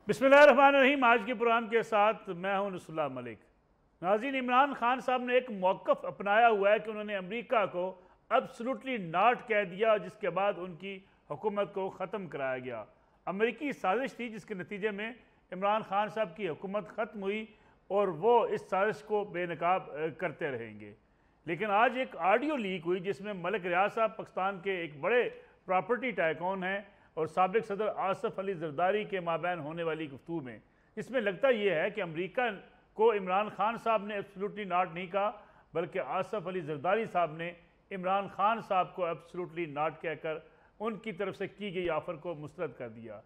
बिस्मिल्लाहिर्रहमानिर्रहीम। आज के प्रोग्राम के साथ मैं हूं नसरुल्लाह मलिक। नाज़रीन, इमरान खान साहब ने एक मौक़िफ़ अपनाया हुआ है कि उन्होंने अमेरिका को एब्सोल्युटली नॉट कह दिया, जिसके बाद उनकी हुकूमत को ख़त्म कराया गया। अमेरिकी साजिश थी जिसके नतीजे में इमरान खान साहब की हुकूमत ख़त्म हुई और वो इस साजिश को बेनकाब करते रहेंगे। लेकिन आज एक ऑडियो लीक हुई जिसमें मलिक रियाज साहब पाकिस्तान के एक बड़े प्रॉपर्टी टाइकून हैं और साबिक सदर आसफ अली जरदारी के माबैन होने वाली गुफ्तगू में इसमें लगता यह है कि अमेरिका को इमरान खान साहब ने एब्सोल्युटली नॉट नहीं कहा, बल्कि आसफ अली जरदारी साहब ने इमरान खान साहब को एब्सोल्युटली नॉट कहकर उनकी तरफ से की गई ऑफ़र को मुस्तरद कर दिया।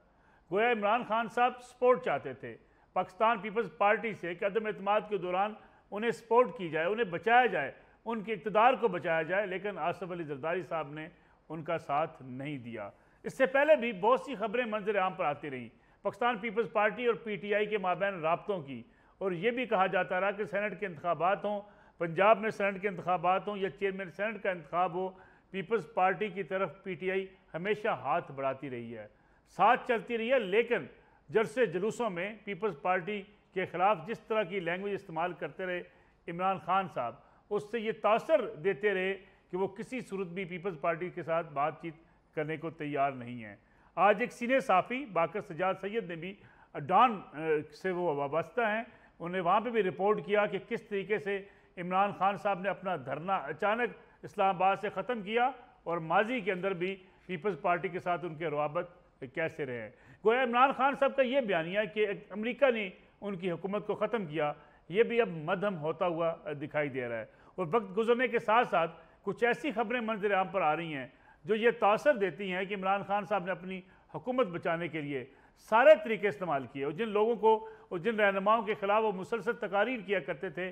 गोया इमरान खान साहब सपोर्ट चाहते थे पाकिस्तान पीपल्स पार्टी से कि अदम एतमाद के दौरान उन्हें सपोर्ट की जाए, उन्हें बचाया जाए, उनके इक़्तिदार को बचाया जाए, लेकिन आसफ अली जरदारी साहब ने उनका साथ नहीं दिया। इससे पहले भी बहुत सी खबरें मंजर आम पर आती रहीं पाकिस्तान पीपल्स पार्टी और PTI के माबैन राब्तों की, और ये भी कहा जाता रहा कि सेनेट के इंतखाबात हों, पंजाब में सेनेट के इंतखाबात हों या चेयरमैन सेनेट का इंतखाब हो, पीपल्स पार्टी की तरफ PTI हमेशा हाथ बढ़ाती रही है, साथ चलती रही है। लेकिन जलसे जुलूसों में पीपल्स पार्टी के ख़िलाफ़ जिस तरह की लैंग्वेज इस्तेमाल करते रहे इमरान खान साहब, उससे ये तासर देते रहे कि वो किसी सूरत भी पीपल्स पार्टी के साथ बातचीत करने को तैयार नहीं है। आज एक सीनियर साफ़ी बाकर सजाद सैयद ने भी डॉन से वो वाबस्ता हैं, उन्हें वहाँ पे भी रिपोर्ट किया कि किस तरीके से इमरान खान साहब ने अपना धरना अचानक इस्लामाबाद से ख़त्म किया और माजी के अंदर भी पीपल्स पार्टी के साथ उनके रवाबत कैसे रहे हैं। गोया इमरान खान साहब का ये बयानिया है कि अमेरिका ने उनकी हुकूमत को ख़त्म किया, ये भी अब मध्यम होता हुआ दिखाई दे रहा है। और वक्त गुजरने के साथ साथ कुछ ऐसी खबरें मंजर आम पर आ रही हैं जो ये तासर देती हैं कि इमरान खान साहब ने अपनी हुकूमत बचाने के लिए सारे तरीके इस्तेमाल किए और जिन लोगों को और जिन रहनुमाओं के ख़िलाफ़ वो मुसलसल तकारीर किया करते थे,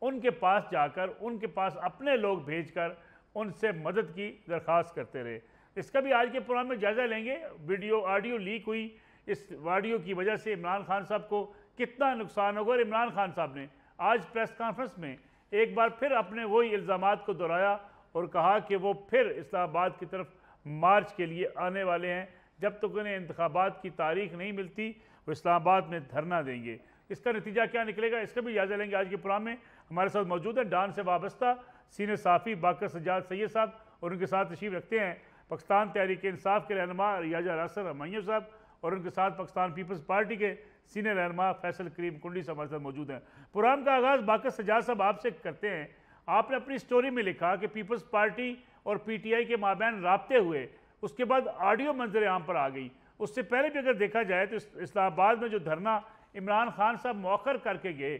उनके पास जाकर, उनके पास अपने लोग भेजकर उनसे मदद की दरख्वास्त करते रहे। इसका भी आज के प्रोग्राम में जायज़ा लेंगे। वीडियो ऑडियो लीक हुई, इस ऑडियो की वजह से इमरान खान साहब को कितना नुकसान होगा। और इमरान खान साहब ने आज प्रेस कॉन्फ्रेंस में एक बार फिर अपने वही इल्ज़ामात को दोहराया और कहा कि वो फिर इस्लामाबाद की तरफ मार्च के लिए आने वाले हैं। जब तक उन्हें इंतखाबात की तारीख नहीं मिलती वो इस्लामाबाद में धरना देंगे। इसका नतीजा क्या निकलेगा, इसका भी जायज़ा लेंगे आज के प्रोग्राम में। हमारे साथ मौजूद है डॉन से वाबस्ता सीनियर साफ़ी बाकर सजाद सैयद साहब, और उनके साथ तशरीफ़ रखते हैं पाकिस्तान तहरीक इंसाफ के रहनुमा रियाजा रासर हमैया साहब, और उनके साथ पाकिस्तान पीपल्स पार्टी के सीनियर रहनुमा फैसल करीम कुंडी साहब हमारे साथ मौजूद हैं। प्रोग्राम का आगाज़ बाकर सजाद साहब आपसे करते हैं। आपने अपनी स्टोरी में लिखा कि पीपल्स पार्टी और PTI के माबैन राब्ते हुए, उसके बाद ऑडियो मंजर आम पर आ गई। उससे पहले भी अगर देखा जाए तो इस्लामाबाद में जो धरना इमरान खान साहब मौखर करके गए,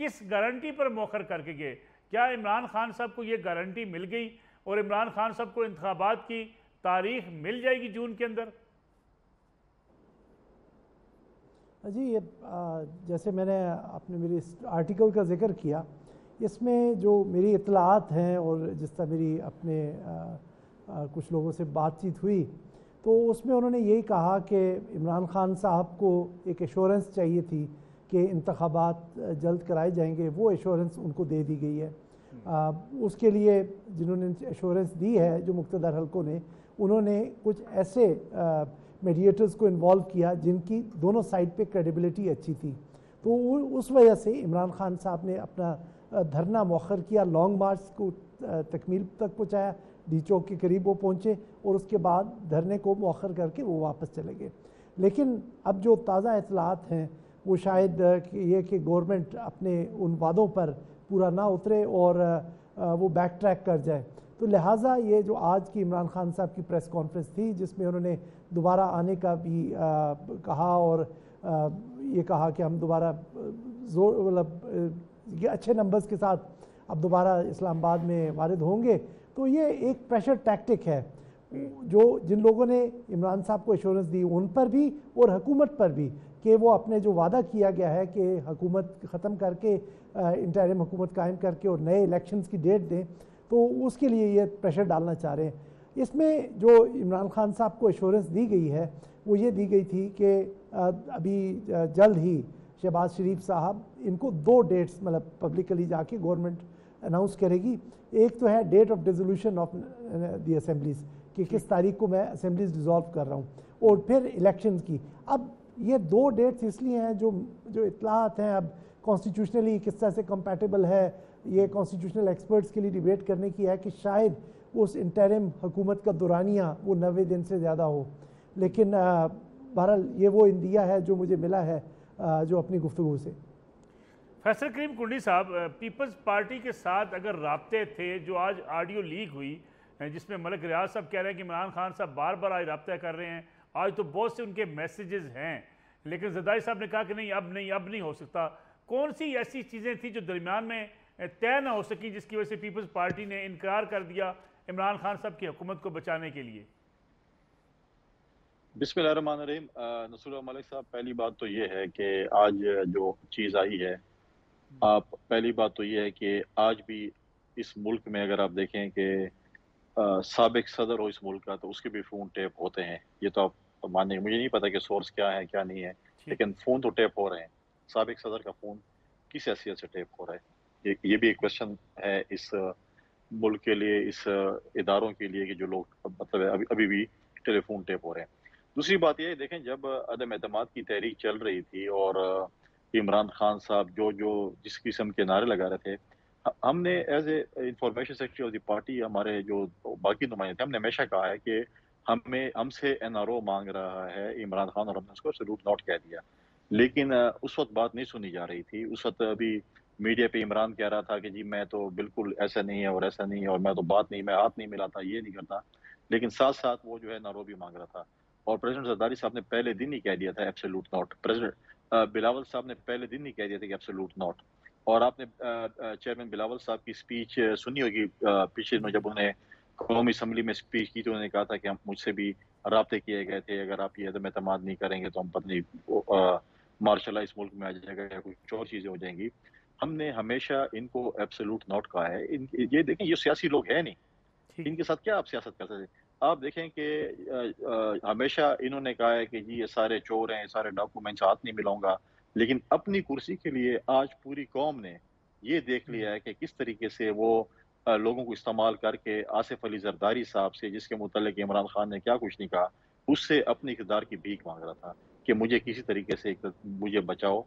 किस गारंटी पर मौखर करके गए? क्या इमरान खान साहब को ये गारंटी मिल गई और इमरान खान साहब को इंतखाबात की तारीख मिल जाएगी जून के अंदर? जी, ये जैसे मैंने आपने मेरी आर्टिकल का जिक्र किया, इसमें जो मेरी इत्तलाआत हैं और जिस तरह मेरी अपने कुछ लोगों से बातचीत हुई, तो उसमें उन्होंने यही कहा कि इमरान खान साहब को एक एश्योरेंस चाहिए थी कि इंतखाबात जल्द कराए जाएंगे। वो एश्योरेंस उनको दे दी गई है। उसके लिए जिन्होंने एश्योरेंस दी है, जो मुक़्तदर हल्कों ने, उन्होंने कुछ ऐसे मीडिएटर्स को इन्वॉल्व किया जिनकी दोनों साइड पे क्रेडिबिलिटी अच्छी थी। तो उस वजह से इमरान खान साहब ने अपना धरना मौखर किया, लॉन्ग मार्च को तकमील तक पहुँचाया, डी चौक के करीब वो पहुँचे और उसके बाद धरने को मौखर करके वो वापस चले गए। लेकिन अब जो ताज़ा इत्तलाआत हैं वो शायद ये कि गवर्नमेंट अपने उन वादों पर पूरा ना उतरे और वो बैक ट्रैक कर जाए। तो लिहाजा ये जो आज की इमरान खान साहब की प्रेस कॉन्फ्रेंस थी, जिसमें उन्होंने दोबारा आने का भी कहा और ये कहा कि हम दोबारा जोर मतलब अच्छे नंबर्स के साथ अब दोबारा इस्लामाबाद में वारिद होंगे, तो ये एक प्रेशर टैक्टिक है जो जिन लोगों ने इमरान साहब को एश्योरेंस दी उन पर भी और हुकूमत पर भी कि वो अपने जो वादा किया गया है कि हुकूमत ख़त्म करके इंटरिम हुकूमत कायम करके और नए इलेक्शंस की डेट दें, तो उसके लिए ये प्रेशर डालना चाह रहे हैं। इसमें जो इमरान खान साहब को एश्योरेंस दी गई है वो ये दी गई थी कि अभी जल्द ही शहबाज शरीफ साहब इनको 2 डेट्स मतलब पब्लिकली जाके गवर्नमेंट अनाउंस करेगी। एक तो है date of dissolution of the assemblies कि किस तारीख को मैं असेंबलीज डिज़ोल्व कर रहा हूँ, और फिर इलेक्शन की। अब ये 2 डेट्स इसलिए हैं जो जो इत्तलात हैं अब कॉन्स्टिट्यूशनली किस तरह से कंपैटिबल है, ये कॉन्स्टिट्यूशनल एक्सपर्ट्स के लिए डिबेट करने की है कि शायद उस इंटरिम हुकूमत का दौरानिया वो 90 दिन से ज़्यादा हो। लेकिन बहरहाल ये वो इंदिया है जो मुझे मिला है जो अपनी गुफ्तगू से। फैसल करीम कुंडी साहब, पीपल्स पार्टी के साथ अगर राब्ते थे, जो आज ऑडियो लीक हुई जिसमें मलिक रियाज साहब कह रहे हैं कि इमरान खान साहब बार बार आज रब्ता कर रहे हैं, आज तो बहुत से उनके मैसेजेस हैं, लेकिन जरदारी साहब ने कहा कि नहीं अब नहीं हो सकता। कौन सी ऐसी चीज़ें थी जो दरमियान में तय ना हो सकी जिसकी वजह से पीपल्स पार्टी ने इनकार कर दिया इमरान खान साहब की हुकूमत को बचाने के लिए? बिस्मिल्लाहिर्रहमानिर्रहीम। नसरुल्लाह मलिक साहब, पहली बात तो ये है कि आज जो चीज़ आई है, पहली बात तो ये है कि आज भी इस मुल्क में अगर आप देखें कि साबिक सदर हो इस मुल्क का, तो उसके भी फ़ोन टेप होते हैं। ये तो आप मानेंगे, मुझे नहीं पता कि सोर्स क्या है क्या नहीं है, लेकिन फ़ोन तो टेप हो रहे हैं। साबिक सदर का फ़ोन किस हैसियत से टेप हो रहा है, ये भी एक क्वेश्चन है इस मुल्क के लिए, इस इदारों के लिए, कि जो लोग मतलब अभी भी टेलीफोन टेप हो रहे हैं। दूसरी बात ये देखें, जब अदम एतमाद की तहरीक चल रही थी और इमरान खान साहब जिस किस्म के नारे लगा रहे थे, हमने as a information secretary of the party, हमारे जो बाकी नुमाइंदे थे, हमने हमेशा कहा है कि हमसे एनआरओ मांग रहा है इमरान खान, और हमने उसको सलूट नॉट कह दिया। लेकिन उस वक्त बात नहीं सुनी जा रही थी। उस वक्त अभी मीडिया पे इमरान कह रहा था कि जी मैं तो बिल्कुल ऐसा नहीं है और ऐसा नहीं है, और मैं तो मैं हाथ नहीं मिलाता, ये नहीं करता। लेकिन साथ साथ वो जो है नारोबी मांग रहा था, और प्रेसिडेंट जरदारी साहब ने पहले दिन ही कह दिया था एब्सोल्यूट नॉट। प्रेसिडेंट बिलावल साहब ने पहले दिन ही कह दिया था कि एब्सोल्यूट नॉट। और आपने चेयरमैन बिलावल साहब की स्पीच सुनी होगी पीछे में, जब उन्हें कौमी असम्बली में स्पीच की तो उन्होंने कहा था कि हम मुझसे भी राब्ते किए गए थे, अगर आप ये अदम एतमाद नहीं करेंगे तो हम पता नहीं मार्शल इस मुल्क में आ जाएगा या कुछ और चीजें हो जाएंगी। हमने हमेशा इनको एब्सोल्यूट नॉट कहा है। ये देखें, ये सियासी लोग हैं नहीं, इनके साथ क्या आप सियासत कर सकते? आप देखें कि हमेशा इन्होंने कहा है कि जी ये सारे चोर हैं, ये सारे डॉक्यूमेंट्स हाथ नहीं मिलाऊंगा, लेकिन अपनी कुर्सी के लिए आज पूरी कौम ने ये देख लिया है कि किस तरीके से वो लोगों को इस्तेमाल करके आसिफ अली जरदारी साहब से, जिसके मुतालिक इमरान खान ने क्या कुछ नहीं कहा, उससे अपनी इक़्तिदार की भीख मांग रहा था कि मुझे किसी तरीके से मुझे बचाओ,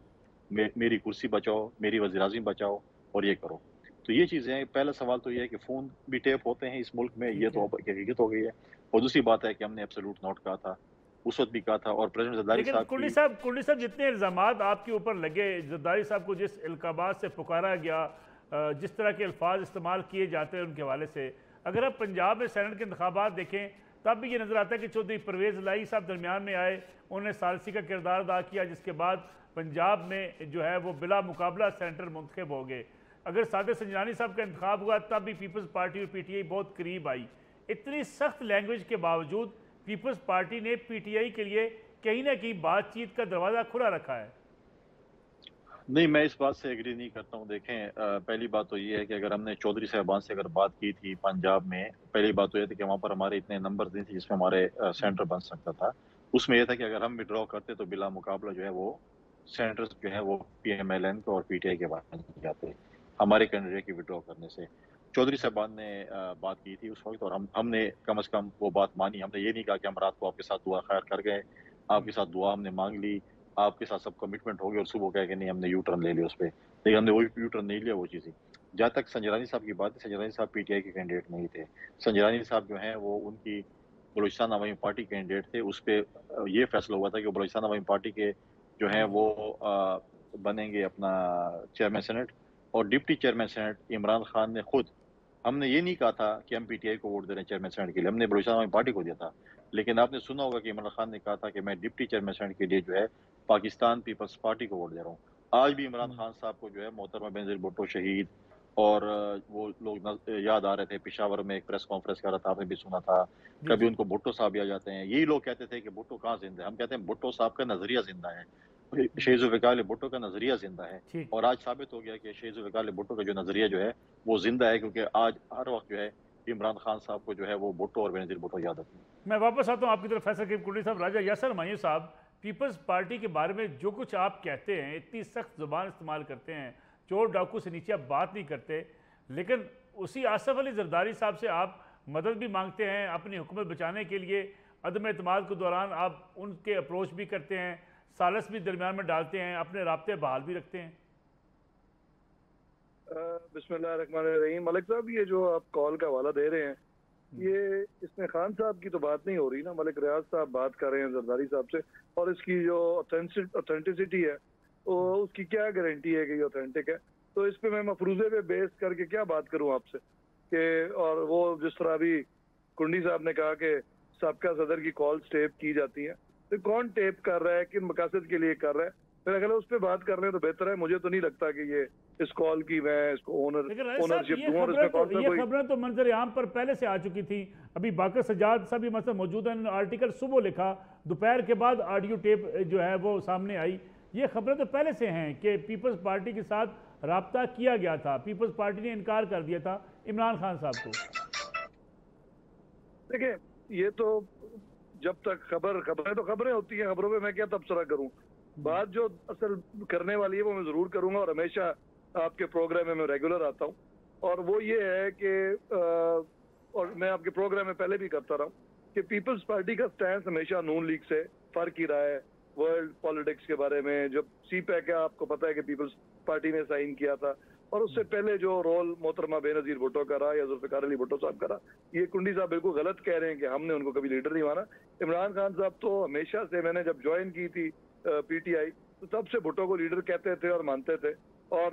मेरी कुर्सी बचाओ, मेरी वज़ीर-ए-आज़म बचाओ, और ये करो। तो ये चीज़ें, पहला सवाल तो ये है कि फ़ोन भी टेप होते हैं इस मुल्क में, ये तो अब हकीकत हो गई है। और दूसरी बात है कि हमने एब्सोल्यूट नॉट कहा था, उस वक्त भी कहा था, और प्रेसिडेंट जरदारी लेकिन साहब कुंडी साहब जितने इल्ज़ामात आपके ऊपर लगे, जरदारी साहब को जिस इल्काबात से पुकारा गया, जिस तरह के अल्फाज इस्तेमाल किए जाते हैं उनके हवाले से, अगर आप पंजाब में सेनेट के इंतखाबात देखें तब भी ये नज़र आता है कि चौधरी परवेज़ लाई साहब दरमियान में आए, उन्होंने सालसी का किरदार अदा किया, जिसके बाद पंजाब में जो है वो बिला मुकाबला सेंटर मुंतखब हो गए। अगर सादे संजरानी साहब का इंतखाब हुआ तब भी पीपल्स पार्टी और पीटीआई बहुत करीब आई। इतनी सख्त लैंग्वेज के बावजूद पीपल्स पार्टी ने पीटीआई के लिए कहीं ना कहीं बातचीत का दरवाज़ा खुला रखा है। नहीं, मैं इस बात से एग्री नहीं करता हूँ। देखें, पहली बात तो ये है कि अगर हमने चौधरी साहबान से अगर बात की थी पंजाब में, पहली बात तो ये थी कि वहाँ पर हमारे इतने नंबर नहीं थे जिसमें हमारे सेंटर बन सकता था। उसमें यह था कि अगर हम विड्रॉ करते तो बिला मुकाबला जो है वो सेंटर्स जो है वो पीएमएलएन को और पीटीआई के बारे में जाते हमारे कैंडिडेट की विड्रॉ करने से। चौधरी साहबान ने बात की थी उस वक्त, और हमने कम अज़ कम वो बात मानी। हमने ये नहीं कहा कि हम रात को आपके साथ दुआ खैर कर गए, आपके साथ दुआ हमने मांग ली, आपके साथ सब कमिटमेंट हो गई, और सुबह कह के नहीं हमने यू टर्न ले लिया उस पर। लेकिन हमने वो यू टर्न नहीं लिया वो चीज़ ही। जहाँ तक संजरानी साहब की बात है, संजरानी साहब पीटीआई के कैंडिडेट नहीं थे। संजरानी साहब जो हैं वो उनकी बलूचिस्तान अवामी पार्टी कैंडिडेट थे। उस पर ये फैसला हुआ था कि बलूचिस्तान अवामी पार्टी के जो हैं वो बनेंगे अपना चेयरमैन सेनेट, और deputy chairman senate Imran Khan ने खुद, हमने ये नहीं कहा था कि हम पीटीआई को वोट दे रहे हैं चेयरमैन सेनेट के लिए, हमने बलूचिस्तान अवामी पार्टी को दिया था। लेकिन आपने सुना होगा कि इमरान खान ने कहा था कि मैं डिप्टी चेयरमैन सेनेट के लिए जो है पाकिस्तान पीपल्स पार्टी को वोट दे रहा हूँ। आज भी इमरान खान साहब को जो है मोहतरमा बेनज़ीर भुट्टो शहीद, और वो लोग याद आ रहे थे, पेशावर में एक प्रेस कॉन्फ्रेंस कर रहा था, आपने भी सुना था। कभी उनको भुट्टो साहब याद जाते हैं। यही लोग कहते थे कि भुट्टो कहाँ जिंदा है, हम कहते हैं भुट्टो साहब का नजरिया जिंदा है, शहीद ज़ुल्फ़िकार अली भुट्टो का नजरिया जिंदा है। और आज साबित हो गया कि शहीद ज़ुल्फ़िकार अली भुट्टो का जो नजरिया जो है वो जिंदा है, क्योंकि आज हर वक्त जो है इमरान खान साहब को जो है वो भुट्टो और बेनज़ीर भुट्टो याद आती है। मैं वापस आता हूँ आपकी तरफ फैसल करीम कुंडी साहब। राजा यासर हुमायूं साहब, पीपल्स पार्टी के बारे में जो कुछ आप कहते हैं, इतनी सख्त जुबान इस्तेमाल करते हैं, चोर डाकू से नीचे आप बात नहीं करते, लेकिन उसी आसिफ अली जरदारी साहब से आप मदद भी मांगते हैं अपनी हुकूमत बचाने के लिए। अदम एतमाद के दौरान आप उनके अप्रोच भी करते हैं, सालस भी दरमियान में डालते हैं, अपने राब्ते बहाल भी रखते हैं? बिस्मिल्लाहिर्रहमानिर्रहीम। मलिक साहब, ये जो आप कॉल का हवाला दे रहे हैं, ये इसमें खान साहब की तो बात नहीं हो रही ना, मलिक रियाज साहब बात कर रहे हैं जरदारी साहब से, और इसकी जो ऑथेंटिसिटी है वो उसकी क्या गारंटी है कि ये ऑथेंटिक है? तो इस पे मैं मफरूजे पे बेस करके क्या बात करूं आपसे कि, और वो जिस तरह अभी कुंडी साहब ने कहा कि साबका सदर की कॉल्स टेप की जाती हैं, तो कौन टेप कर रहा है, किन मकासद के लिए कर रहा है? मेरा ख्याल है उस पर बात कर रहे हैं तो बेहतर है। मुझे तो नहीं लगता कि ये इस कॉल की मैं इसको ओनरशिप दूं। और इसमें कौन सा कोई खबरें तो मंजर आम पर पहले से आ चुकी थी। अभी बाकर सजाद साहब भी मतलब मौजूद है, आर्टिकल सुबह लिखा, दोपहर के बाद ऑडियो टेप जो है वो सामने आई। ये खबरें तो पहले से हैं कि पीपल्स पार्टी के साथ राब्ता किया गया था, पीपल्स पार्टी ने इनकार कर दिया था इमरान खान साहब को। देखिए, ये तो जब तक खबरें तो खबरें होती हैं, खबरों पे मैं क्या तबसरा करूं? बात जो असल करने वाली है वो मैं जरूर करूंगा, और हमेशा आपके प्रोग्राम में मैं रेगुलर आता हूं, और वो ये है कि और मैं आपके प्रोग्राम में पहले भी करता रहा हूं कि पीपल्स पार्टी का स्टैंड हमेशा नून लीग से फर्क ही रहा है वर्ल्ड पॉलिटिक्स के बारे में। जब CPAC का आपको पता है कि पीपल्स पार्टी ने साइन किया था, और उससे पहले जो रोल मोहतरमा बेनजीर भुट्टो का रहा या जुल्फिकार अली भुट्टो साहब का रहा, ये कुंडी साहब बिल्कुल गलत कह रहे हैं कि हमने उनको कभी लीडर नहीं माना। इमरान खान साहब तो हमेशा से, मैंने जब ज्वाइन की थी PTI तो तब से भुट्टो को लीडर कहते थे और मानते थे, और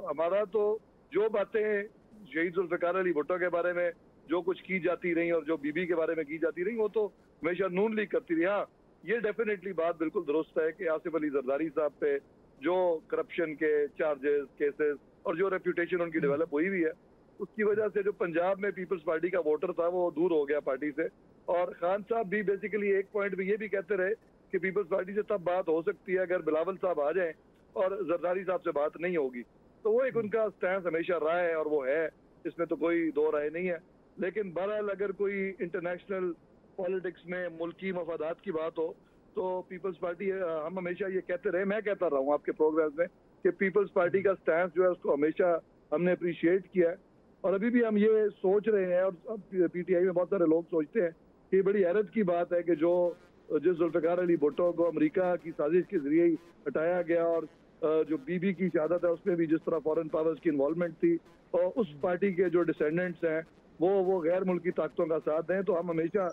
हमारा तो जो बातें शहीद जुल्फिकार अली भुट्टो के बारे में जो कुछ की जाती रही और जो बीबी के बारे में की जाती रही, वो तो हमेशा नून लीग करती रही। हाँ, ये डेफिनेटली बात बिल्कुल दुरुस्त है कि आसिफ अली जरदारी साहब पे जो करप्शन के चार्जेस, केसेस और जो रेप्यूटेशन उनकी डेवलप हुई हुई है, उसकी वजह से जो पंजाब में पीपल्स पार्टी का वोटर था वो दूर हो गया पार्टी से। और खान साहब भी बेसिकली एक पॉइंट में ये भी कहते रहे कि पीपल्स पार्टी से तब बात हो सकती है अगर बिलावल साहब आ जाएं और जरदारी साहब से बात नहीं होगी। तो वो एक उनका स्टैंड हमेशा रहा है और वो है, इसमें तो कोई दो राय नहीं है। लेकिन बहरहाल अगर कोई इंटरनेशनल पॉलिटिक्स में मुल्की मफादात की बात हो तो पीपल्स पार्टी, हम हमेशा ये कहते रहे, मैं कहता रहा हूँ आपके प्रोग्राम में कि पीपल्स पार्टी का स्टैंड जो है उसको हमेशा हमने अप्रिशिएट किया है, और अभी भी हम ये सोच रहे हैं, और PTI में बहुत सारे लोग सोचते हैं कि बड़ी हैरत की बात है कि जिस जुल्फिकार अली भुट्टो को अमेरिका की साजिश के जरिए ही हटाया गया, और जो बीबी की शहादत है उसमें भी जिस तरह फॉरेन पावर्स की इन्वॉल्वमेंट थी, और उस पार्टी के जो डिसेंडेंट्स हैं वो गैर मुल्की ताकतों का साथ दें। तो हम हमेशा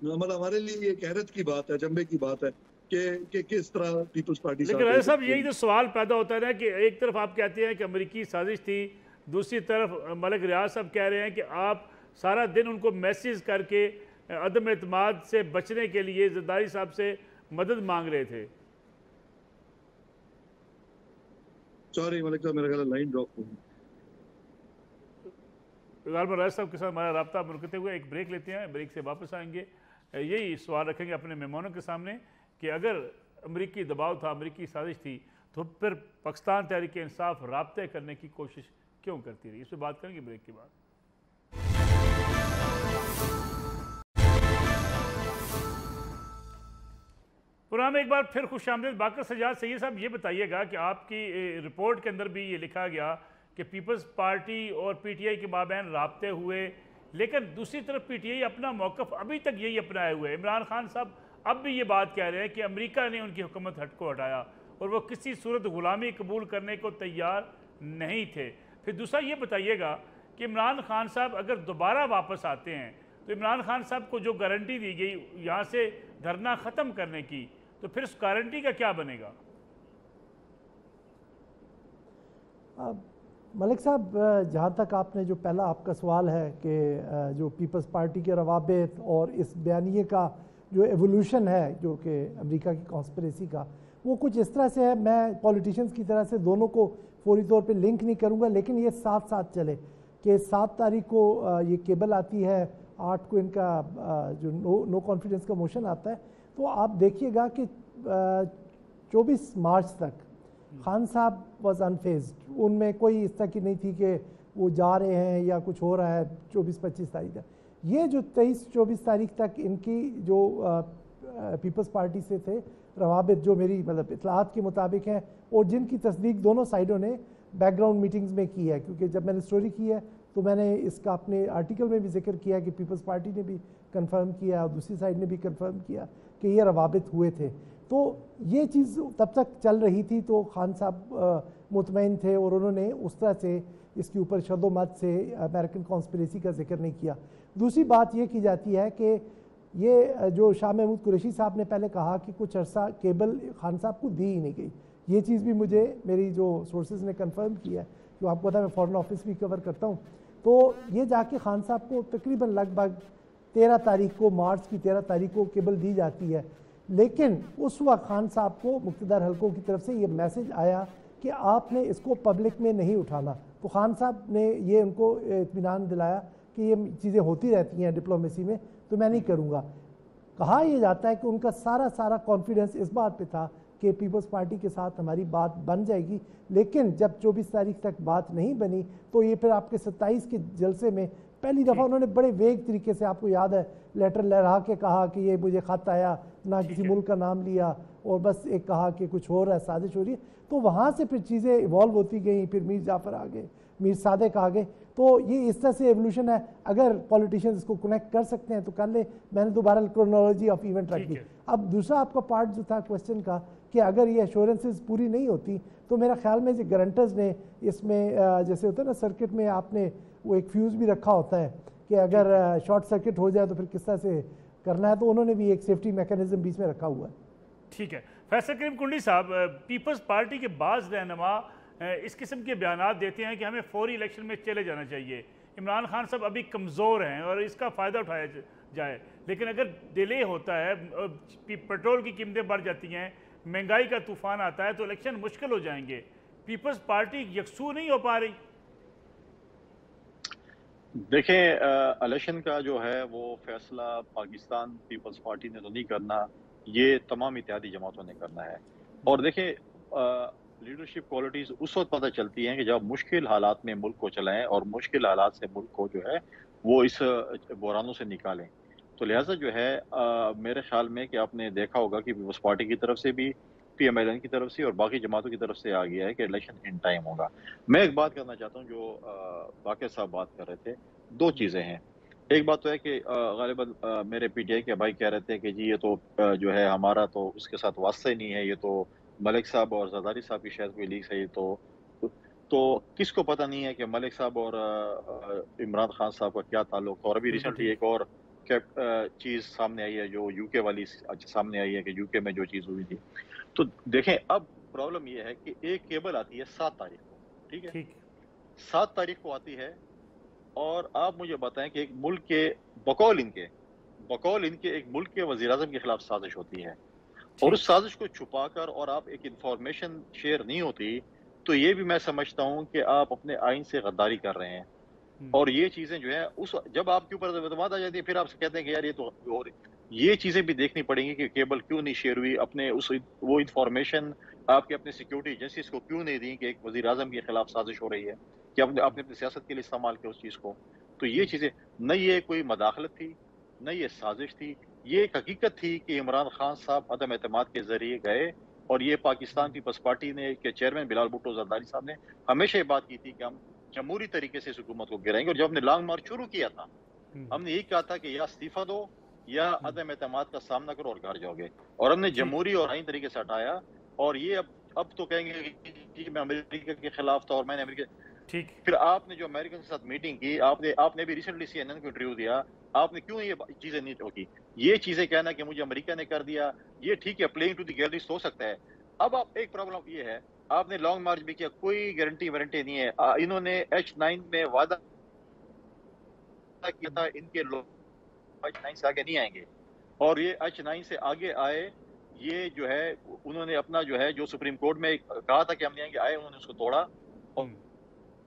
मतलब हमारे लिए एक हैरत की बात है, जम्बे की बात है कि किस तरह पीपल्स पार्टी। लेकिन राजा साहब, यही तो सवाल पैदा होता है ना कि एक तरफ आप कहते हैं कि अमेरिकी साजिश थी, दूसरी तरफ मलिक रियाज साहब कह रहे हैं कि आप सारा दिन उनको मैसेज करके अदम एतमाद से बचने के लिए जरदारी साहब से मदद मांग रहे थे। सॉरी मलिक साहब, मेरा ख्याल लाइन ड्रॉप हो गई। राज साहब के साथ हमारा राब्ता मुनक़ते हुए, एक ब्रेक लेते हैं, ब्रेक से वापस आएंगे। यही सवाल रखेंगे अपने मेहमानों के सामने कि अगर अमेरिकी दबाव था, अमेरिकी साजिश थी, तो फिर पाकिस्तान तहरीक इंसाफ राब्ते करने की कोशिश क्यों करती रही? इस पर बात करेंगे ब्रेक के बाद। प्रोग्राम में एक बार फिर खुशामदीद। बाकर सजाद सैयद साहब, ये बताइएगा कि आपकी रिपोर्ट के अंदर भी ये लिखा गया कि पीपल्स पार्टी और PTI के माबैन राब्ते हुए, लेकिन दूसरी तरफ PTI अपना मौक़िफ़ अभी तक यही अपनाए हुए है। इमरान खान साहब अब भी ये बात कह रहे हैं कि अमेरिका ने उनकी हुकूमत को हटाया और वो किसी सूरत ग़ुलामी कबूल करने को तैयार नहीं थे। फिर दूसरा ये बताइएगा कि इमरान खान साहब अगर दोबारा वापस आते हैं तो इमरान खान साहब को जो गारंटी दी गई यहाँ से धरना ख़त्म करने की, तो फिर उस गारंटी का क्या बनेगा? मलिक साहब, जहाँ तक आपने जो पहला आपका सवाल है कि जो पीपल्स पार्टी के रवाबित और इस बयानिए का जो एवोल्यूशन है जो कि अमेरिका की कॉन्स्पिरेसी का, वो कुछ इस तरह से है। मैं पॉलिटिशियंस की तरह से दोनों को फौरी तौर पे लिंक नहीं करूँगा, लेकिन ये साथ साथ चले कि 7 तारीख को ये केबल आती है, 8 को इनका जो नो कॉन्फिडेंस का मोशन आता है। तो आप देखिएगा कि 24 मार्च तक खान साहब वॉज अनफेज्ड, उनमें कोई इस तरह की नहीं थी कि वो जा रहे हैं या कुछ हो रहा है 24-25 तारीख तक। ये जो 23-24 तारीख तक इनकी जो पीपल्स पार्टी से थे रवाबित, जो मेरी मतलब इतलात के मुताबिक हैं और जिनकी तस्दीक दोनों साइडों ने बैकग्राउंड मीटिंग्स में की है, क्योंकि जब मैंने स्टोरी की है तो मैंने इसका अपने आर्टिकल में भी जिक्र किया कि पीपल्स पार्टी ने भी कंफर्म किया और दूसरी साइड ने भी कंफर्म किया कि ये रवाबित हुए थे। तो ये चीज़ तब तक चल रही थी तो खान साहब मुतमईन थे और उन्होंने उस तरह से इसके ऊपर शदोमत से अमेरिकन कॉन्स्पिरेसी का जिक्र नहीं किया। दूसरी बात ये की जाती है कि ये जो शाह महमूद कुरैशी साहब ने पहले कहा कि कुछ अरसा केबल खान साहब को दी ही नहीं गई, ये चीज़ भी मुझे मेरी जो सोर्सेज ने कंफर्म किया है, जो आपको पता है मैं फॉरेन ऑफिस भी कवर करता हूँ। तो ये जाके खान साहब को तकरीबन लगभग 13 तारीख को, मार्च की 13 तारीख को केबल दी जाती है, लेकिन उस वक्त खान साहब को मुक्तदार हलकों की तरफ से ये मैसेज आया कि आपने इसको पब्लिक में नहीं उठाना। तो खान साहब ने ये उनको इत्मीनान दिलाया कि ये चीज़ें होती रहती हैं डिप्लोमेसी में, तो मैं नहीं करूँगा। कहा यह जाता है कि उनका सारा कॉन्फिडेंस इस बात पे था कि पीपल्स पार्टी के साथ हमारी बात बन जाएगी, लेकिन जब 24 तारीख तक बात नहीं बनी तो ये फिर आपके 27 के जलसे में पहली दफ़ा उन्होंने बड़े वेग तरीके से, आपको याद है, लेटर लहरा के कहा कि ये मुझे ख़त आया, ना किसी मुल्क का नाम लिया और बस एक कहा कि कुछ हो रहा है, साजिश हो रही है। तो वहाँ से फिर चीज़ें इवॉल्व होती गई, फिर मीर जाफ़र आ गए, मीर सादिक आ गए। तो ये इस तरह से एवोल्यूशन है। अगर पॉलिटिशियंस इसको कनेक्ट कर सकते हैं तो कर ले। मैंने दोबारा क्रोनोलॉजी ऑफ इवेंट रख दी। अब दूसरा आपका पार्ट जो था क्वेश्चन का कि अगर ये एश्योरेंसेस पूरी नहीं होती तो मेरा ख्याल में जो गारंटर्स ने इसमें जैसे होता है ना सर्किट में आपने वो एक फ्यूज़ भी रखा होता है कि अगर शॉर्ट सर्किट हो जाए तो फिर किस तरह से करना है, तो उन्होंने भी एक सेफ्टी मैकेनिज्म बीच में रखा हुआ है। ठीक है। फैसल करीम कुंडी साहब, पीपल्स पार्टी के बाज़ रहनुमा इस किस्म के बयान देते हैं कि हमें फौरी इलेक्शन में चले जाना चाहिए, इमरान खान साहब अभी कमज़ोर हैं और इसका फ़ायदा उठाया जाए, लेकिन अगर डिले होता है, पेट्रोल की कीमतें बढ़ जाती हैं, महंगाई का तूफान आता है तो इलेक्शन मुश्किल हो जाएंगे। पीपल्स पार्टी यकसू नहीं हो पा रही। देखें, इलेक्शन का जो है वो फैसला पाकिस्तान पीपल्स पार्टी ने तो नहीं करना, ये तमाम इत्तेहादी जमातों ने करना है। और देखें, लीडरशिप क्वालिटीज़ उस वक्त पता चलती हैं कि जब मुश्किल हालात में मुल्क को चलाएं और मुश्किल हालात से मुल्क को जो है वो इस बहरानों से निकालें। तो लिहाजा जो है मेरे ख्याल में कि आपने देखा होगा कि पीपल्स पार्टी की तरफ से भी, PMLN की तरफ से और बाकी जमातों की तरफ से आ गया है कि इलेक्शन इन टाइम होगा। मैं एक बात करना चाहता हूँ जो बाक़िर साहब बात कर रहे थे, दो चीज़ें हैं। एक बात तो है कि गालिबन मेरे PTI के भाई कह रहे थे कि जी ये तो जो है हमारा तो उसके साथ वास्ता ही नहीं है, ये तो मलिक साहब और जरदारी साहब की शायद कोई लीक है। ये तो किसको पता नहीं है कि मलिक साहब और इमरान खान साहब का क्या ताल्लुक है। और अभी रिसेंटली एक और चीज़ सामने आई है जो यूके वाली सामने आई है कि यूके में जो चीज़ हुई थी। तो देखें, अब प्रॉब्लम ये है कि एक केबल आती है 7 तारीख को, ठीक है, 7 तारीख को आती है, और आप मुझे बताएं कि एक मुल्क के बकौल इनके एक मुल्क के वज़ीर-ए-आज़म के खिलाफ साजिश होती है और उस साजिश को छुपाकर और आप एक इंफॉर्मेशन शेयर नहीं होती, तो ये भी मैं समझता हूं कि आप अपने आइन से गद्दारी कर रहे हैं। और ये चीजें जो है उस जब आपके ऊपर एतमाद आ जाती है, फिर आप कहते हैं कि यार ये तो, और ये चीजें भी देखनी पड़ेंगी कि केबल क्यों नहीं शेयर हुई, अपने वो इंफॉर्मेशन आपके अपने सिक्योरिटी एजेंसीज को क्यों नहीं दी कि एक वज़ीर-ए-आज़म के खिलाफ साजिश हो रही है, कि आपने अपनी सियासत के लिए इस्तेमाल किया उस चीज को। तो ये चीजें, न ये कोई मदाखलत थी, न ये साजिश थी, ये एक हकीकत थी कि इमरान खान साहब अदम एतमाद के जरिए गए। और ये पाकिस्तान पीपल्स पार्टी ने के चेयरमैन बिलाल भुट्टो जरदारी साहब ने हमेशा ये बात की थी कि हम जमहूरी तरीके से इस हुकूमत को गिराएंगे। और जब हमने लॉन्ग मार्च शुरू किया था, हमने यही कहा था कि या इस्तीफा दो या अदम एतमाद का सामना करो और घर जाओगे। और हमने जमहूरी और आईन तरीके से हटाया। और ये अब तो कहेंगे कि मैं अमेरिका के खिलाफ था और मैंने अमेरिका, ठीक। फिर आपने जो अमेरिका के साथ मीटिंग की, आपने भी रिसेंटली CNN को इंटरव्यू दिया, आपने क्यों ये चीजें नहीं होती? ये चीजें कहना कि मुझे अमेरिका ने कर दिया, ये ठीक है, प्लेइंग टू द गैलरीज हो सकता है। अब आप एक प्रॉब्लम ये है, आपने लॉन्ग मार्च भी किया, कोई गारंटी वारंटी नहीं है। इन्होंने H9 में वादा किया था इनके लोग H9 से आगे नहीं आएंगे, और ये H9 से आगे आए। ये जो है उन्होंने अपना जो है जो सुप्रीम कोर्ट में कहा था कि हम नहीं आएंगे, आए, उन्होंने उसको तोड़ा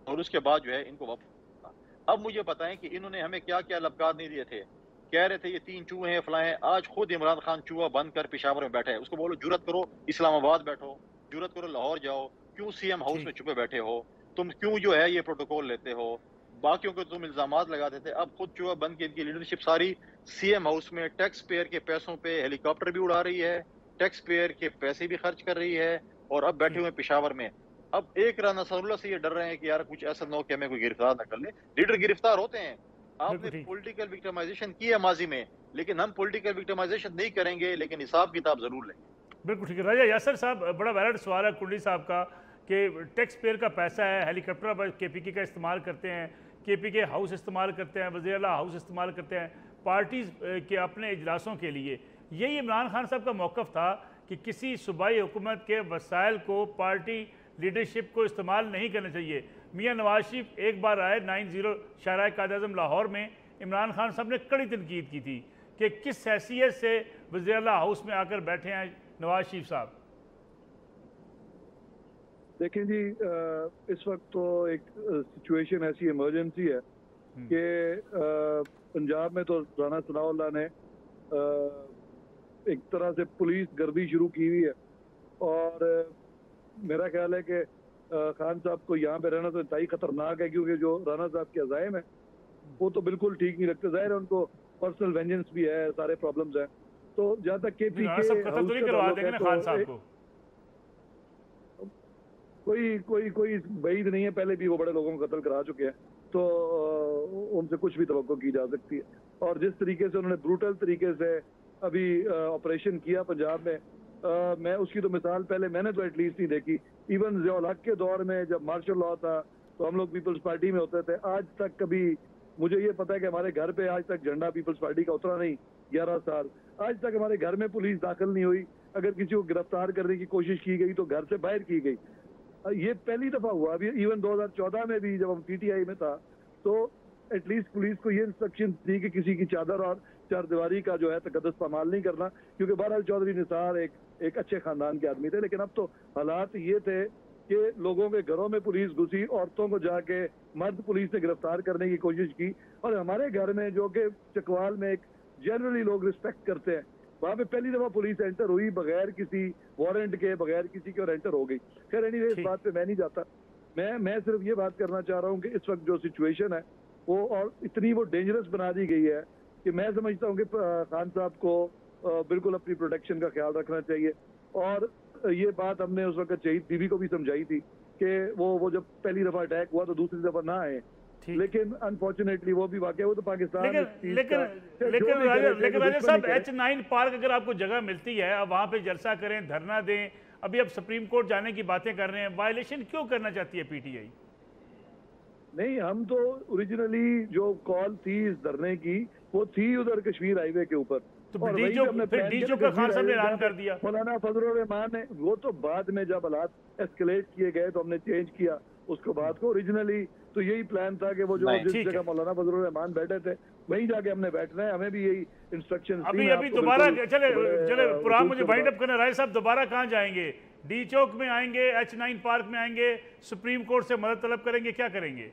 और उसके बाद जो है इनको वापस। अब मुझे बताएं कि इन्होंने हमें क्या क्या लबकार नहीं दिए थे। कह रहे थे ये 3 चूहे हैं, फलाए हैं। आज खुद इमरान खान चूहा बंद कर पेशावर में बैठा है। उसको बोलो जुरत करो इस्लामाबाद बैठो, जुरत करो लाहौर जाओ, क्यों CM हाउस में छुपे बैठे हो? तुम क्यों जो है ये प्रोटोकॉल लेते हो? बाकियों को तुम इल्जामात लगा देते। अब खुद चूहा बंद के इनकी लीडरशिप सारी CM हाउस में टैक्स पेयर के पैसों पे हेलीकॉप्टर भी उड़ा रही है, टैक्स पेयर के पैसे भी खर्च कर रही है, और अब बैठे हुए पेशावर में। अब एक राना नसरुल्लाह से ये डर रहे हैं कि यार कुछ ऐसा न हो कि हमें कोई गिरफ्तार न कर ले। लीडर गिरफ्तार होते हैं, आपने पॉलिटिकल विक्टिमाइजेशन की है माजी में, लेकिन हम पॉलिटिकल विक्टिमाइजेशन नहीं करेंगे, लेकिन हिसाब किताब जरूर लेंगे। बिल्कुल ठीक है। राजा यासर साहब, बड़ा वैलिड सवाल है कुंडली साहब का कि टैक्स पेयर का पैसा है, हेलीकॉप्टर पर KPK का इस्तेमाल करते हैं, KPK हाउस इस्तेमाल करते हैं, वज़ीर आला हाउस इस्तेमाल करते हैं पार्टीज़ के अपने इजलासों के लिए। यही इमरान खान साहब का मौक़िफ़ था कि किसी सूबाई हुकूमत के वसाइल को पार्टी लीडरशिप को इस्तेमाल नहीं करना चाहिए। मियाँ नवाज शरीफ एक बार आए 90 शाहराह कायद-ए-आज़म लाहौर में, इमरान खान साहब ने कड़ी तनकीद की थी कि किस हैसियत से वज़ीर आला हाउस में आकर बैठे हैं नवाज शरीफ साहब। देखिए जी, इस वक्त तो एक सिचुएशन ऐसी इमरजेंसी है कि पंजाब में तो राना सनाउल्लाह ने एक तरह से पुलिस गर्दी शुरू की हुई है, और मेरा ख्याल है कि खान साहब को यहाँ पे रहना तो इंतहाई खतरनाक है, क्योंकि जो राना साहब के अज़ाइम है वो तो बिल्कुल ठीक नहीं लगते। जाहिर है उनको पर्सनल वेंजेंस भी है, सारे प्रॉब्लम्स हैं। तो जहाँ तक कोई बईद नहीं है, पहले भी वो बड़े लोगों को कत्ल करा चुके हैं, तो उनसे कुछ भी तवक्को की जा सकती है। और जिस तरीके से उन्होंने ब्रूटल तरीके से अभी ऑपरेशन किया पंजाब में, मैं उसकी तो मिसाल पहले मैंने तो एटलीस्ट नहीं देखी। इवन ज़ियाउल हक के दौर में जब मार्शल लॉ था तो हम लोग पीपल्स पार्टी में होते थे, आज तक कभी, मुझे ये पता है कि हमारे घर पे आज तक झंडा पीपल्स पार्टी का उतरा नहीं। 11 साल आज तक हमारे घर में पुलिस दाखिल नहीं हुई। अगर किसी को गिरफ्तार करने की कोशिश की गई तो घर से बाहर की गई। ये पहली दफा हुआ। अभी इवन 2014 में भी जब हम PTI में था तो एटलीस्ट पुलिस को ये इंस्ट्रक्शन थी कि किसी की चादर और चारदीवारी का जो है तकद्दुस पामाल नहीं करना, क्योंकि बहरहाल चौधरी निसार एक अच्छे खानदान के आदमी थे। लेकिन अब तो हालात ये थे कि लोगों के घरों में पुलिस घुसी, औरतों को जाके मर्द पुलिस ने गिरफ्तार करने की कोशिश की, और हमारे घर में जो कि चकवाल में एक जनरली लोग रिस्पेक्ट करते हैं, वहाँ पे पहली दफा पुलिस एंटर हुई बगैर किसी वारंट के, बगैर किसी के, और एंटर हो गई। खैर एनीवे इस बात पे मैं नहीं जाता। मैं सिर्फ ये बात करना चाह रहा हूँ कि इस वक्त जो सिचुएशन है वो और इतनी वो डेंजरस बना दी गई है कि मैं समझता हूँ कि खान साहब को बिल्कुल अपनी प्रोटेक्शन का ख्याल रखना चाहिए। और ये बात हमने उस वक्त शहीद बीबी को भी समझाई थी कि वो जब पहली दफा अटैक हुआ तो दूसरी दफा ना आए, लेकिन अनफॉर्चुनेटली वो भी वाकई, वो तो पाकिस्तान लेकिन राजा साहब H9 पार्क अगर आपको जगह मिलती है, अब वहाँ पे जलसा करें, धरना दें, अभी अब सुप्रीम कोर्ट जाने की बातें कर रहे हैं, वायलेशन क्यों करना चाहती है PTI? नहीं, हम तो ओरिजिनली जो कॉल थी इस धरने की वो थी उधर कश्मीर हाईवे के ऊपर, तो डीजो का खान साहब ने ऐलान कर दिया। मौलाना फजलुर रहमान ने, वो तो बाद में जब हालात एस्केलेट किए गए तो हमने चेंज किया उसको बात को। ओरिजिनली तो यही प्लान था कि वो जो जिस जगह मौलाना फजलुर रहमान बैठे थे वहीं जाके हमने बैठना है, हमें भी यही इंस्ट्रक्शन। अभी दोबारा चले प्रोग्राम मुझे वाइंड अप करना। राय साहब दोबारा कहाँ जाएंगे? डी चौक में आएंगे, H9 पार्क में आएंगे, सुप्रीम कोर्ट से मदद तलब करेंगे, क्या करेंगे?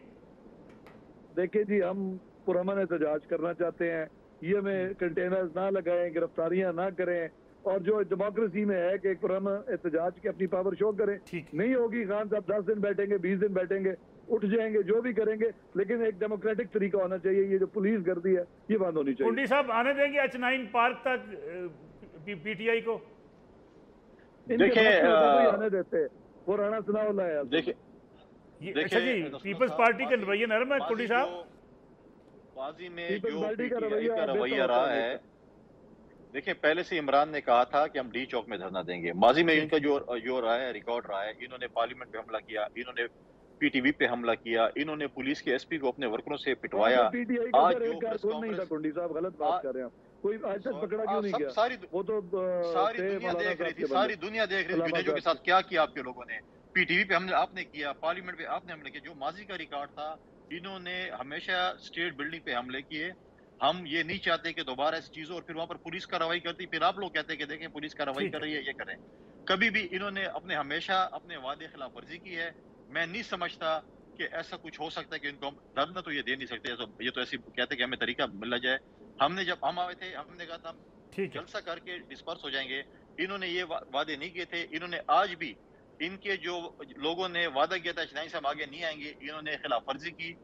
देखिए जी, हम पुरअमन एहतजाज करना चाहते हैं, ये हमें कंटेनर्स ना लगाएं, गिरफ्तारियां ना करें, और जो डेमोक्रेसी में है कि पुरअमन एहतजाज की अपनी पावर शो करें। नहीं होगी, खान साहब 10 दिन बैठेंगे, 20 दिन बैठेंगे, उठ जाएंगे, जो भी करेंगे, लेकिन एक डेमोक्रेटिक तरीका होना चाहिए। ये जो पुलिस गर्दी है ये बंद होनी चाहिए। कुंडी साहब आने देंगे H9 पार्क तक PTI को? देखिए आने देते, वो राणा सनाउल्लाह है। देखिए अच्छा जी, पीपल्स पार्टी का रवैया नरम है कुंडी साहब? बाजी में जो PTI का रवैया रहा है, देखिए पहले से इमरान ने कहा था कि हम डी चौक में धरना देंगे। माजी में इनका जो रहा है, रिकॉर्ड रहा है, इन्होंने पार्लियामेंट पे हमला किया, इन्होंने PTV पे हमला किया, इन्होंने पुलिस के SP को अपने वर्करों से पिटवाया। आज जो नहीं था कुंडी साहब, गलत बात कर रहे हैं, कोई आज तक पकड़ा क्यों नहीं गया? वो तो सारी दुनिया देख रही थी, सारी दुनिया देख रही थी जुनेजो के साथ क्या किया आपके लोगों ने। PTV पे हमले आपने किया, पार्लियामेंट पे आपने हमले किया। जो माजी का रिकॉर्ड था, इन्होंने हमेशा स्टेट बिल्डिंग पे हमले किए। हम ये नहीं चाहते कि दोबारा ऐसी चीजों, और फिर वहां पर पुलिस कार्रवाई करती, फिर आप लोग कहते हैं कि देखें पुलिस कार्रवाई कर रही है, ये करें। कभी भी इन्होंने हमेशा अपने वादे खिलाफ वर्जी की है। मैं नहीं समझता कि ऐसा कुछ हो सकता है कि इनको हम धरना तो ये दे नहीं सकते। ये तो ऐसे कहते कि हमें तरीका मिल जाए। हमने जब हम आए थे, हमने कहा था हम जलसा करके डिस्पर्स हो जाएंगे। इन्होंने ये वादे नहीं किए थे। इन्होंने आज भी, इनके जो लोगों ने वादा किया था H9 से हम आगे नहीं आएंगे, इन्होंने खिलाफ वर्जी की।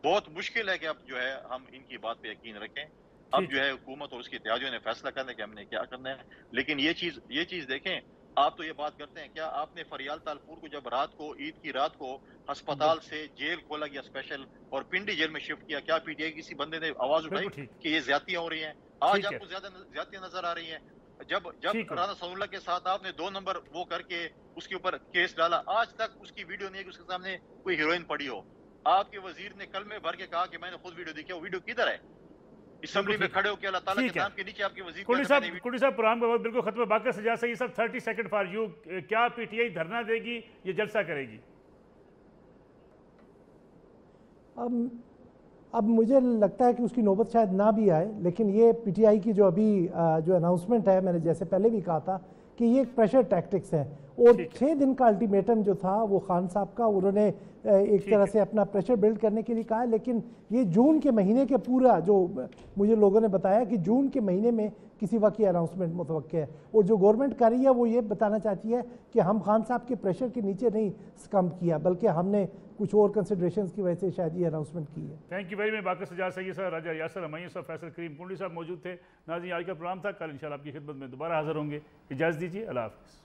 बहुत मुश्किल है कि अब जो है हम इनकी बात पे यकीन रखें। अब जो है हुकूमत और उसके इत्तेहादियों ने फैसला करना है कि हमने क्या करना है। लेकिन ये चीज देखें आप तो ये बात करते हैं, क्या आपने फरियाल तालपुर को जब रात को, ईद की रात को अस्पताल से जेल खोला गया स्पेशल और पिंडी जेल में शिफ्ट किया, क्या पीटीआई किसी बंदे ने आवाज उठाई बिल्कुल ठीक। कि ये ज्यादतियां हो रही हैं? आज ठीक है। आपको ज्यादतियां नजर आ रही हैं। जब जब ठीक है। राना सनाउल्लाह के साथ आपने 2 नंबर वो करके उसके ऊपर केस डाला, आज तक उसकी वीडियो नहीं है कि उसके सामने कोई हीरोइन पड़ी हो। आपके वजीर ने कल में भर के कहा कि मैंने खुद वीडियो देखी, वो वीडियो किधर है? असेंबली में खड़े होकर अल्लाह ताला के ठीक है। नाम के नीचे आपके वजीर कुड़ी कहते हैं, मैंने साहब प्रोग्राम का वक्त बिल्कुल खत्म है। बाकी सजा सही सब 30 सेकंड फॉर यू। क्या पीटीआई धरना देगी, ये जलसा करेगी? अब मुझे लगता है कि उसकी नौबत शायद ना भी आए, लेकिन ये पीटीआई की जो अभी जो अनाउंसमेंट है, मैंने जैसे पहले भी कहा था कि ये एक प्रेशर टैक्टिक्स है और 6 दिन का अल्टीमेटम जो था वो खान साहब का, उन्होंने एक तरह से अपना प्रेशर बिल्ड करने के लिए कहा है। लेकिन ये जून के महीने के पूरा जो मुझे लोगों ने बताया कि जून के महीने में किसी वक्त ये अनाउंसमेंट मुतवक्के है और जो गवर्नमेंट कर रही है वो ये बताना चाहती है कि हम खान साहब के प्रेशर के नीचे नहीं सकम्प किया, बल्कि हमने कुछ और कंसिडरेशंस की वजह से शायद ये अनाउंसमेंट की है। Thank you very much. बाकी सजा सही सर, राजा यासर हमायूं साहब, फैसल करीम कुंडली साहब मौजूद थे। नाज़रीन, आज का प्रोग्राम था, कल इंशाल्लाह आपकी खिदमत में दोबारा हाजिर होंगे। इजाज़त दीजिए, अल्लाह हाफ़िज़।